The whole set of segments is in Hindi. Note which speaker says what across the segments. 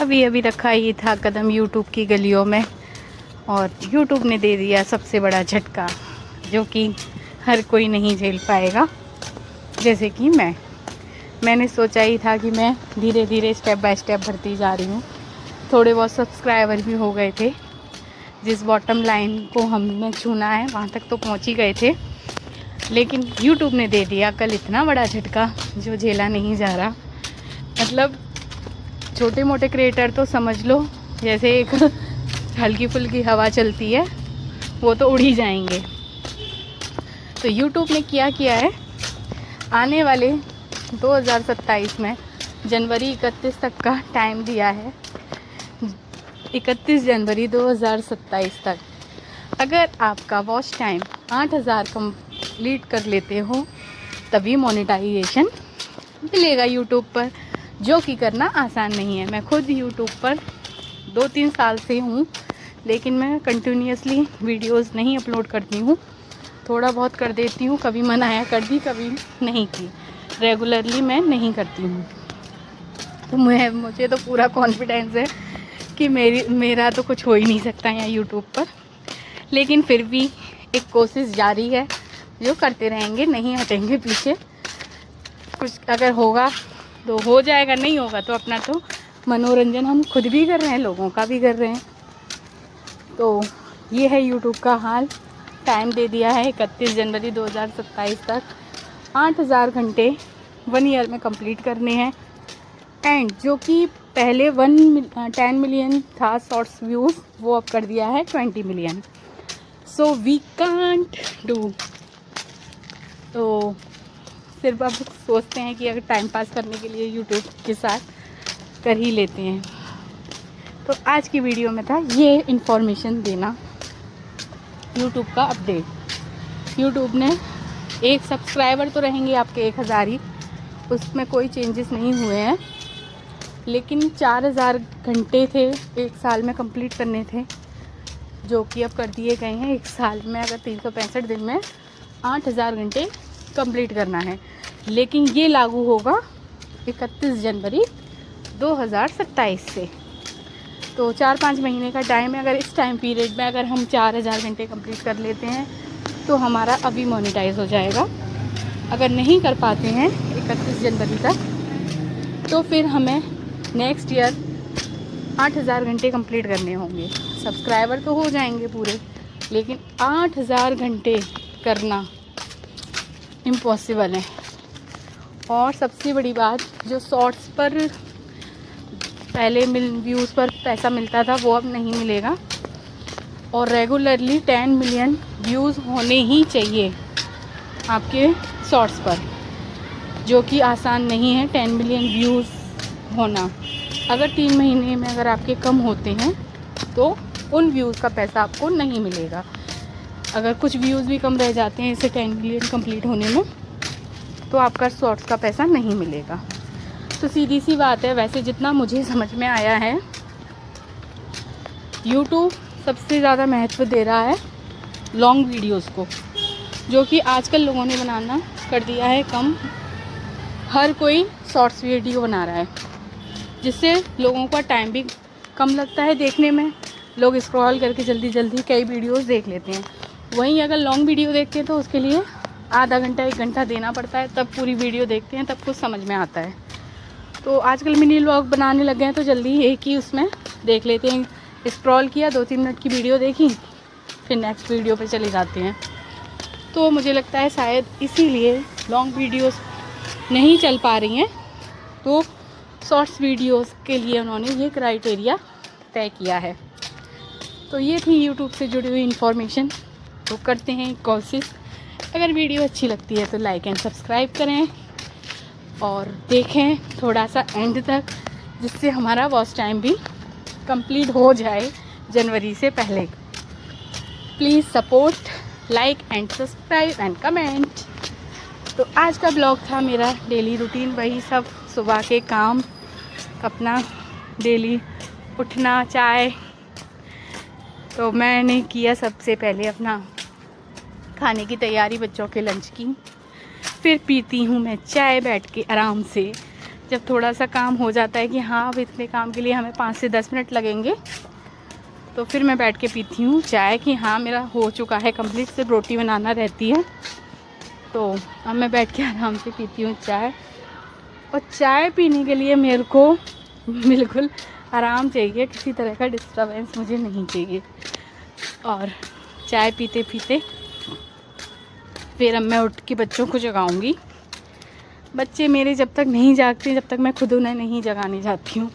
Speaker 1: अभी अभी रखा ही था कदम यूट्यूब की गलियों में, और यूट्यूब ने दे दिया सबसे बड़ा झटका, जो कि हर कोई नहीं झेल पाएगा। जैसे कि मैंने सोचा ही था कि मैं धीरे धीरे स्टेप बाय स्टेप भरती जा रही हूँ। थोड़े बहुत सब्सक्राइबर भी हो गए थे, जिस बॉटम लाइन को हमने छूना है वहाँ तक तो पहुँच ही गए थे। लेकिन यूट्यूब ने दे दिया कल इतना बड़ा झटका जो झेला नहीं जा रहा। मतलब छोटे मोटे क्रिएटर तो समझ लो जैसे एक हल्की फुल्की हवा चलती है, वो तो उड़ ही जाएंगे। तो यूट्यूब ने किया है, आने वाले 2027 में जनवरी 31 तक का टाइम दिया है। 31 जनवरी 2027 तक अगर आपका वॉच टाइम 8000 कंप्लीट कर लेते हो तभी मोनेटाइजेशन मिलेगा यूट्यूब पर, जो कि करना आसान नहीं है। मैं खुद यूट्यूब पर 2-3 साल से हूँ, लेकिन मैं कंटिन्यूसली वीडियोस नहीं अपलोड करती हूँ। थोड़ा बहुत कर देती हूँ, कभी मन आया कर दी, कभी नहीं की। रेगुलरली मैं नहीं करती हूँ। तो मुझे तो पूरा कॉन्फिडेंस है कि मेरा तो कुछ हो ही नहीं सकता यहाँ यूट्यूब पर। लेकिन फिर भी एक कोशिश जारी है, जो करते रहेंगे, नहीं हटेंगे पीछे। कुछ अगर होगा तो हो जाएगा, नहीं होगा तो अपना तो मनोरंजन हम खुद भी कर रहे हैं, लोगों का भी कर रहे हैं। तो ये है यूट्यूब का हाल। टाइम दे दिया है 31 जनवरी 2027 तक 8000 घंटे 1 ईयर में कंप्लीट करने हैं। एंड जो कि पहले 10 मिलियन था शॉर्ट्स व्यूज़, वो अब कर दिया है 20 million. So we can't do. तो सिर्फ अब सोचते हैं कि अगर टाइम पास करने के लिए यूट्यूब के साथ कर ही लेते हैं। तो आज की वीडियो में था ये इन्फॉर्मेशन देना, यूट्यूब का अपडेट। यूट्यूब ने एक सब्सक्राइबर तो रहेंगे आपके 1000 ही, उसमें कोई चेंजेस नहीं हुए हैं। लेकिन 4000 घंटे थे एक साल में कंप्लीट करने थे, जो कि अब कर दिए गए हैं। एक साल में अगर 365 दिन में 8000 घंटे कंप्लीट करना है। लेकिन ये लागू होगा 31 जनवरी 2027 से। तो 4-5 महीने का टाइम है। अगर इस टाइम पीरियड में अगर हम 4000 घंटे कंप्लीट कर लेते हैं तो हमारा अभी मोनेटाइज हो जाएगा। अगर नहीं कर पाते हैं 31 जनवरी तक तो फिर हमें नेक्स्ट ईयर 8000 घंटे कंप्लीट करने होंगे। सब्सक्राइबर तो हो जाएंगे पूरे, लेकिन 8000 घंटे करना इम्पॉसिबल है। और सबसे बड़ी बात, जो शॉर्ट्स पर पहले व्यूज़ पर पैसा मिलता था वो अब नहीं मिलेगा। और रेगुलरली 10 मिलियन व्यूज़ होने ही चाहिए आपके शॉर्ट्स पर, जो कि आसान नहीं है 10 मिलियन व्यूज़ होना। अगर 3 महीने में अगर आपके कम होते हैं तो उन व्यूज़ का पैसा आपको नहीं मिलेगा। अगर कुछ व्यूज़ भी कम रह जाते हैं इसे 10 मिलियन कंप्लीट होने में, तो आपका शॉर्ट्स का पैसा नहीं मिलेगा। तो सीधी सी बात है। वैसे जितना मुझे समझ में आया है, यूट्यूब सबसे ज़्यादा महत्व दे रहा है लॉन्ग वीडियोस को, जो कि आजकल लोगों ने बनाना कर दिया है कम। हर कोई शॉर्ट्स वीडियो बना रहा है, जिससे लोगों का टाइम भी कम लगता है देखने में। लोग स्क्रॉल करके जल्दी जल्दी कई वीडियोस देख लेते हैं। वहीं अगर लॉन्ग वीडियो देखते हैं तो उसके लिए आधा घंटा 1 घंटा देना पड़ता है, तब पूरी वीडियो देखते हैं, तब कुछ समझ में आता है। तो आजकल मिनी व्लॉग बनाने लग गए हैं, तो जल्दी एक ही उसमें देख लेते हैं। स्क्रॉल किया, 2-3 मिनट की वीडियो देखी, फिर नेक्स्ट वीडियो पे चले जाते हैं। तो मुझे लगता है शायद इसीलिए लॉन्ग वीडियोस नहीं चल पा रही हैं। तो शॉर्ट्स वीडियोस के लिए उन्होंने ये क्राइटेरिया तय किया है। तो ये थी यूट्यूब से जुड़ी हुई इन्फॉर्मेशन। तो करते हैं कोशिश, अगर वीडियो अच्छी लगती है तो लाइक एंड सब्सक्राइब करें और देखें थोड़ा सा एंड तक, जिससे हमारा वॉच टाइम भी कंप्लीट हो जाए जनवरी से पहले। Please support, like and subscribe and comment. तो आज का ब्लॉग था मेरा डेली रूटीन, वही सब सुबह के काम, अपना डेली उठना, चाय। तो मैंने किया सबसे पहले अपना खाने की तैयारी बच्चों के लंच की, फिर पीती हूँ मैं चाय बैठ के आराम से। जब थोड़ा सा काम हो जाता है कि हाँ अब इतने काम के लिए हमें 5 से 10 मिनट लगेंगे, तो फिर मैं बैठ के पीती हूँ चाय कि हाँ मेरा हो चुका है कंप्लीट, सिर्फ रोटी बनाना रहती है। तो अब मैं बैठ के आराम से पीती हूँ चाय। और चाय पीने के लिए मेरे को बिल्कुल आराम चाहिए, किसी तरह का डिस्टर्बेंस मुझे नहीं चाहिए। और चाय पीते पीते फिर अब मैं उठ के बच्चों को जगाऊंगी। बच्चे मेरे जब तक नहीं जागते, जब तक मैं खुद उन्हें नहीं जगाने जाती हूँ,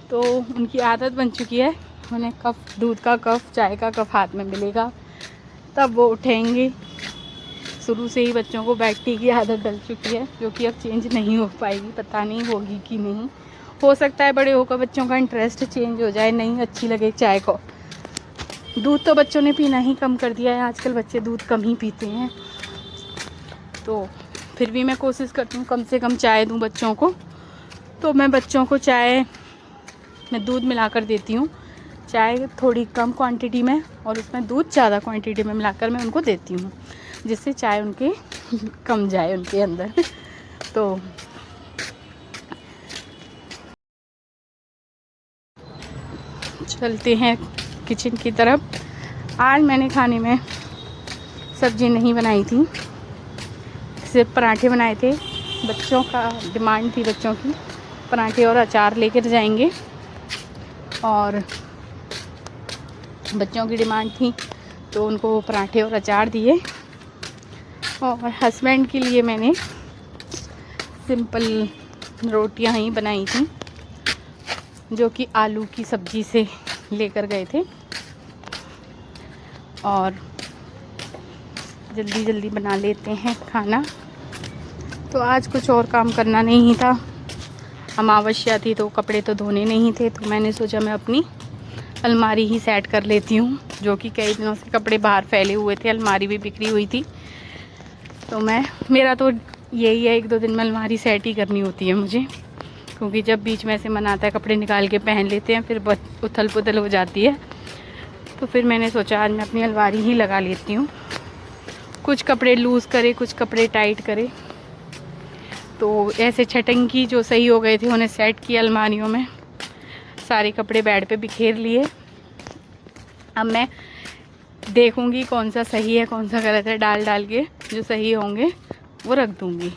Speaker 1: तो उनकी आदत बन चुकी है, उन्हें कप दूध का कप, चाय का कप हाथ में मिलेगा तब वो उठेंगे। शुरू से ही बच्चों को बेड टी की आदत डल चुकी है, जो कि अब चेंज नहीं हो पाएगी, पता नहीं होगी कि नहीं। हो सकता है बड़े होकर बच्चों का इंटरेस्ट चेंज हो जाए, नहीं अच्छी लगे चाय को। दूध तो बच्चों ने पीना ही कम कर दिया है, आजकल बच्चे दूध कम ही पीते हैं। तो फिर भी मैं कोशिश करती हूँ कम से कम चाय दूँ बच्चों को। तो मैं बच्चों को चाय में दूध मिलाकर देती हूँ, चाय थोड़ी कम क्वांटिटी में और उसमें दूध ज़्यादा क्वांटिटी में मिलाकर मैं उनको देती हूँ, जिससे चाय उनके कम जाए उनके अंदर। तो चलते हैं किचन की तरफ। आज मैंने खाने में सब्ज़ी नहीं बनाई थी, सिर्फ पराठे बनाए थे। बच्चों का डिमांड थी, बच्चों की पराठे और अचार लेकर जाएंगे, और बच्चों की डिमांड थी तो उनको पराठे और अचार दिए। और हस्बैंड के लिए मैंने सिंपल रोटियां ही बनाई थी, जो कि आलू की सब्ज़ी से लेकर गए थे, और जल्दी जल्दी बना लेते हैं खाना। तो आज कुछ और काम करना नहीं था, अमावस्या थी तो कपड़े तो धोने नहीं थे, तो मैंने सोचा मैं अपनी अलमारी ही सेट कर लेती हूँ, जो कि कई दिनों से कपड़े बाहर फैले हुए थे, अलमारी भी बिखरी हुई थी। तो मेरा तो यही है, 1-2 दिन में अलमारी सेट ही करनी होती है मुझे, क्योंकि जब बीच में से मन आता है कपड़े निकाल के पहन लेते हैं, फिर उथल पुथल हो जाती है। तो फिर मैंने सोचा आज मैं अपनी अलमारी ही लगा लेती हूँ, कुछ कपड़े लूज़ करे, कुछ कपड़े टाइट करे। तो ऐसे छटंकी जो सही हो गए थे उन्हें सेट किया अलमारियों में, सारे कपड़े बेड पे बिखेर लिए। अब मैं देखूंगी कौन सा सही है कौन सा गलत है, डाल डाल के जो सही होंगे वो रख दूंगी।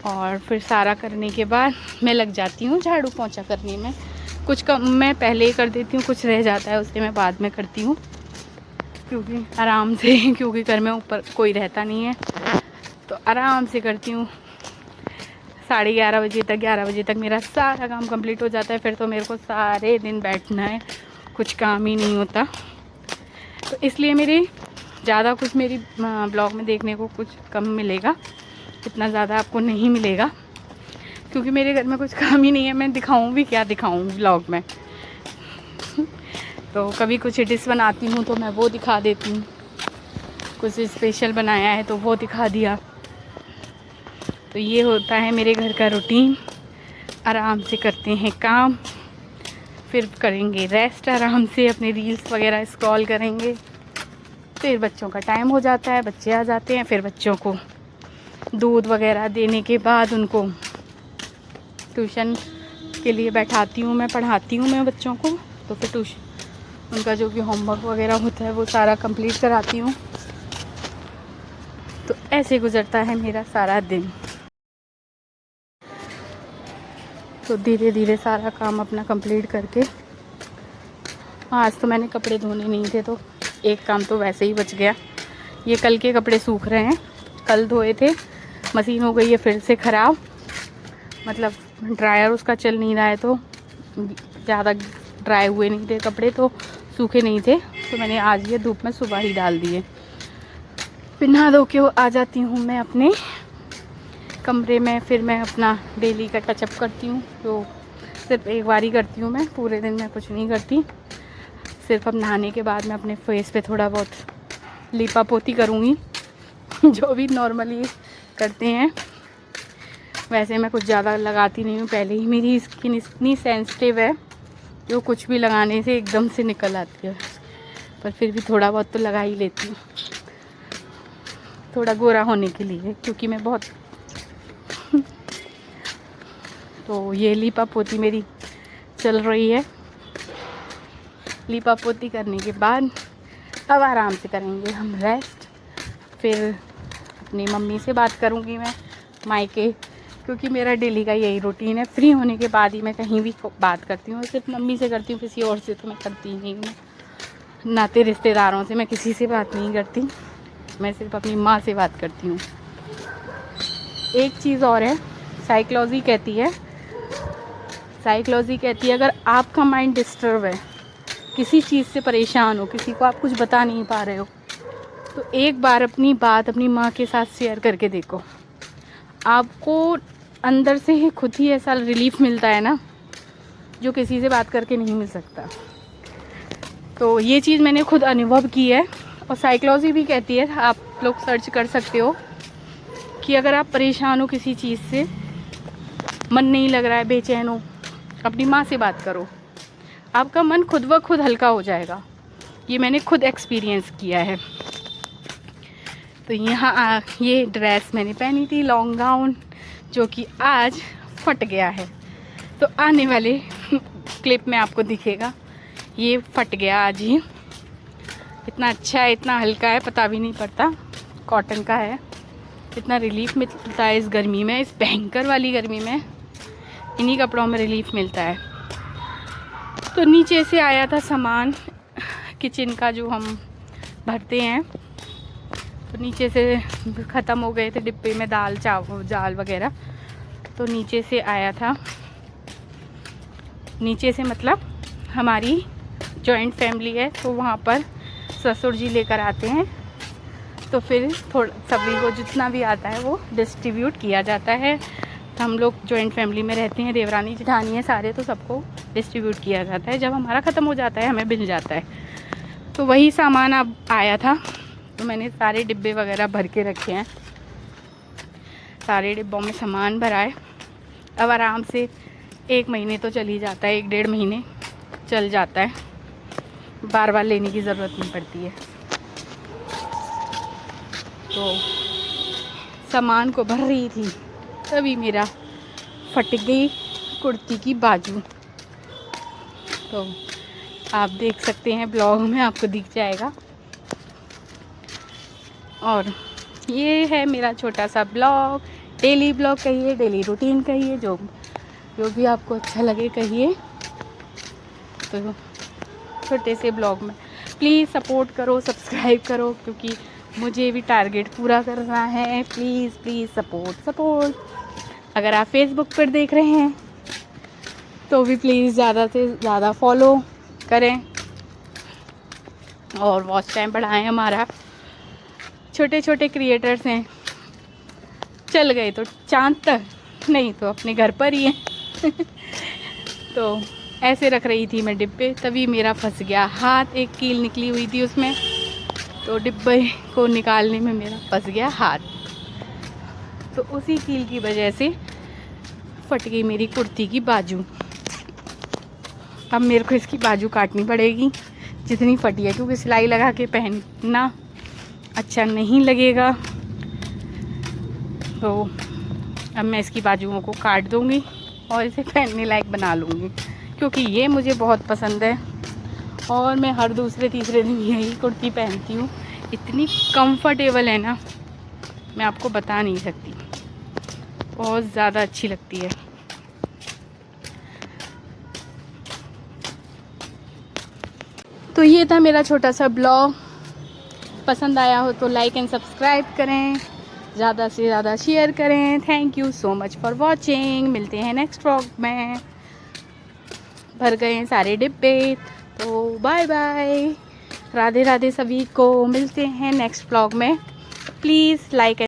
Speaker 1: और फिर सारा करने के बाद मैं लग जाती हूँ झाड़ू पोंछा करने में। कुछ कम मैं पहले ही कर देती हूँ, कुछ रह जाता है उसे मैं बाद में करती हूँ, क्योंकि आराम से क्योंकि घर में ऊपर कोई रहता नहीं है, तो आराम से करती हूँ। 11:30 बजे तक, 11 बजे तक मेरा सारा काम कंप्लीट हो जाता है। फिर तो मेरे को सारे दिन बैठना है, कुछ काम ही नहीं होता। तो इसलिए ज़्यादा कुछ मेरी ब्लॉग में देखने को कुछ कम मिलेगा, इतना ज़्यादा आपको नहीं मिलेगा, क्योंकि मेरे घर में कुछ काम ही नहीं है। मैं दिखाऊं भी क्या दिखाऊं ब्लॉग में। तो कभी कुछ डिश बनाती हूँ तो मैं वो दिखा देती हूँ, कुछ स्पेशल बनाया है तो वो दिखा दिया। तो ये होता है मेरे घर का रूटीन। आराम से करते हैं काम, फिर करेंगे रेस्ट आराम से, अपने रील्स वगैरह स्क्रॉल करेंगे। फिर बच्चों का टाइम हो जाता है, बच्चे आ जाते हैं, फिर बच्चों को दूध वगैरह देने के बाद उनको ट्यूशन के लिए बैठाती हूँ, मैं पढ़ाती हूँ मैं बच्चों को। तो फिर ट्यूशन उनका जो भी होमवर्क वगैरह होता है वो सारा कंप्लीट कराती हूँ। तो ऐसे गुजरता है मेरा सारा दिन। तो धीरे धीरे सारा काम अपना कंप्लीट करके, आज तो मैंने कपड़े धोने नहीं थे तो एक काम तो वैसे ही बच गया। ये कल के कपड़े सूख रहे हैं, कल धोए थे, मशीन हो गई है फिर से ख़राब, मतलब ड्रायर उसका चल नहीं रहा है, तो ज़्यादा ड्राई हुए नहीं थे कपड़े, तो सूखे नहीं थे, तो मैंने आज ये धूप में सुबह ही डाल दिए। फिर नहा धो के आ जाती हूँ मैं अपने कमरे में। फिर मैं अपना डेली का टचअप करती हूँ, जो सिर्फ एक बार ही करती हूँ मैं, पूरे दिन में कुछ नहीं करती। सिर्फ अब नहाने के बाद मैं अपने फेस पे थोड़ा बहुत लीपा पोती करूँगी, जो भी नॉर्मली करते हैं। वैसे मैं कुछ ज़्यादा लगाती नहीं हूँ, पहले ही मेरी स्किन इतनी सेंसिटिव है जो कुछ भी लगाने से एकदम से निकल आती है, पर फिर भी थोड़ा बहुत तो लगा ही लेती हूँ, थोड़ा गोरा होने के लिए, क्योंकि मैं बहुत तो ये लीपा पोती मेरी चल रही है। लीपा पोती करने के बाद अब आराम से करेंगे हम रेस्ट। फिर अपनी मम्मी से बात करूँगी मैं मायके, क्योंकि मेरा डेली का यही रूटीन है। फ्री होने के बाद ही मैं कहीं भी बात करती हूँ, सिर्फ मम्मी से करती हूँ, किसी और से तो मैं करती ही नहीं हूँ। नाते रिश्तेदारों से मैं किसी से बात नहीं करती, मैं सिर्फ अपनी माँ से बात करती हूँ। एक चीज़ और है, साइकोलॉजी कहती है अगर आपका माइंड डिस्टर्ब है, किसी चीज़ से परेशान हो, किसी को आप कुछ बता नहीं पा रहे हो, तो एक बार अपनी बात अपनी माँ के साथ शेयर करके देखो। आपको अंदर से ही खुद ही ऐसा रिलीफ मिलता है ना, जो किसी से बात करके नहीं मिल सकता। तो ये चीज़ मैंने खुद अनुभव की है। और साइकोलॉजी भी कहती है, आप लोग सर्च कर सकते हो, कि अगर आप परेशान हो किसी चीज़ से, मन नहीं लग रहा है, बेचैन हो, अपनी माँ से बात करो, आपका मन खुद ब खुद हल्का हो जाएगा। ये मैंने खुद एक्सपीरियंस किया है। तो यहाँ ये ड्रेस मैंने पहनी थी, लॉन्ग गाउन, जो कि आज फट गया है। तो आने वाले क्लिप में आपको दिखेगा, ये फट गया आज ही। इतना अच्छा है, इतना हल्का है, पता भी नहीं पड़ता, कॉटन का है। इतना रिलीफ मिलता है इस गर्मी में, इस भयंकर वाली गर्मी में इन्हीं कपड़ों में रिलीफ मिलता है। तो नीचे से आया था सामान किचन का जो हम भरते हैं, तो नीचे से ख़त्म हो गए थे डिब्बे में दाल चावल जाल वगैरह। तो नीचे से आया था, नीचे से मतलब हमारी जॉइंट फैमिली है, तो वहाँ पर ससुर जी लेकर आते हैं। तो फिर थोड़ा सभी को जितना भी आता है वो डिस्ट्रीब्यूट किया जाता है। तो हम लोग जॉइंट फैमिली में रहते हैं, देवरानी जेठानी है सारे, तो सबको डिस्ट्रीब्यूट किया जाता है। जब हमारा ख़त्म हो जाता है हमें मिल जाता है। तो वही सामान अब आया था, तो मैंने सारे डिब्बे वगैरह भर के रखे हैं, सारे डिब्बों में सामान भरा है। अब आराम से 1 महीने तो चल ही जाता है, 1-1.5 महीने चल जाता है, बार बार लेने की ज़रूरत नहीं पड़ती है। तो सामान को भर रही थी तभी मेरा फट गई कुर्ती की बाजू। तो आप देख सकते हैं, ब्लॉग में आपको दिख जाएगा। और ये है मेरा छोटा सा ब्लॉग, डेली ब्लॉग कहिए, डेली रूटीन कहिए, जो भी आपको अच्छा लगे कहिए। तो छोटे से ब्लॉग में प्लीज़ सपोर्ट करो, सब्सक्राइब करो, क्योंकि मुझे भी टारगेट पूरा करना है। Please support. अगर आप फेसबुक पर देख रहे हैं तो भी प्लीज़ ज़्यादा से ज़्यादा फॉलो करें और वॉच टाइम बढ़ाएं हमारा। छोटे छोटे क्रिएटर्स हैं, चल गए तो चांद तक, नहीं तो अपने घर पर ही हैं। तो ऐसे रख रही थी मैं डिब्बे, तभी मेरा फंस गया हाथ, एक कील निकली हुई थी उसमें, तो डिब्बे को निकालने में मेरा फंस गया हाथ। तो उसी कील की वजह से फट गई मेरी कुर्ती की बाजू। अब मेरे को इसकी बाजू काटनी पड़ेगी जितनी फटी है, क्योंकि सिलाई लगा के पहनना अच्छा नहीं लगेगा। तो अब मैं इसकी बाजुओं को काट दूँगी और इसे पहनने लायक बना लूँगी, क्योंकि ये मुझे बहुत पसंद है और मैं हर दूसरे तीसरे दिन यही कुर्ती पहनती हूँ। इतनी कंफर्टेबल है ना, मैं आपको बता नहीं सकती, बहुत ज़्यादा अच्छी लगती है। तो ये था मेरा छोटा सा ब्लॉग। पसंद आया हो तो लाइक एंड सब्सक्राइब करें, ज़्यादा से ज़्यादा शेयर करें। Thank you so much for watching. मिलते हैं नेक्स्ट व्लॉग में। भर गए हैं सारे डिब्बे, तो बाय बाय, राधे राधे सभी को। मिलते हैं नेक्स्ट व्लॉग में। Please like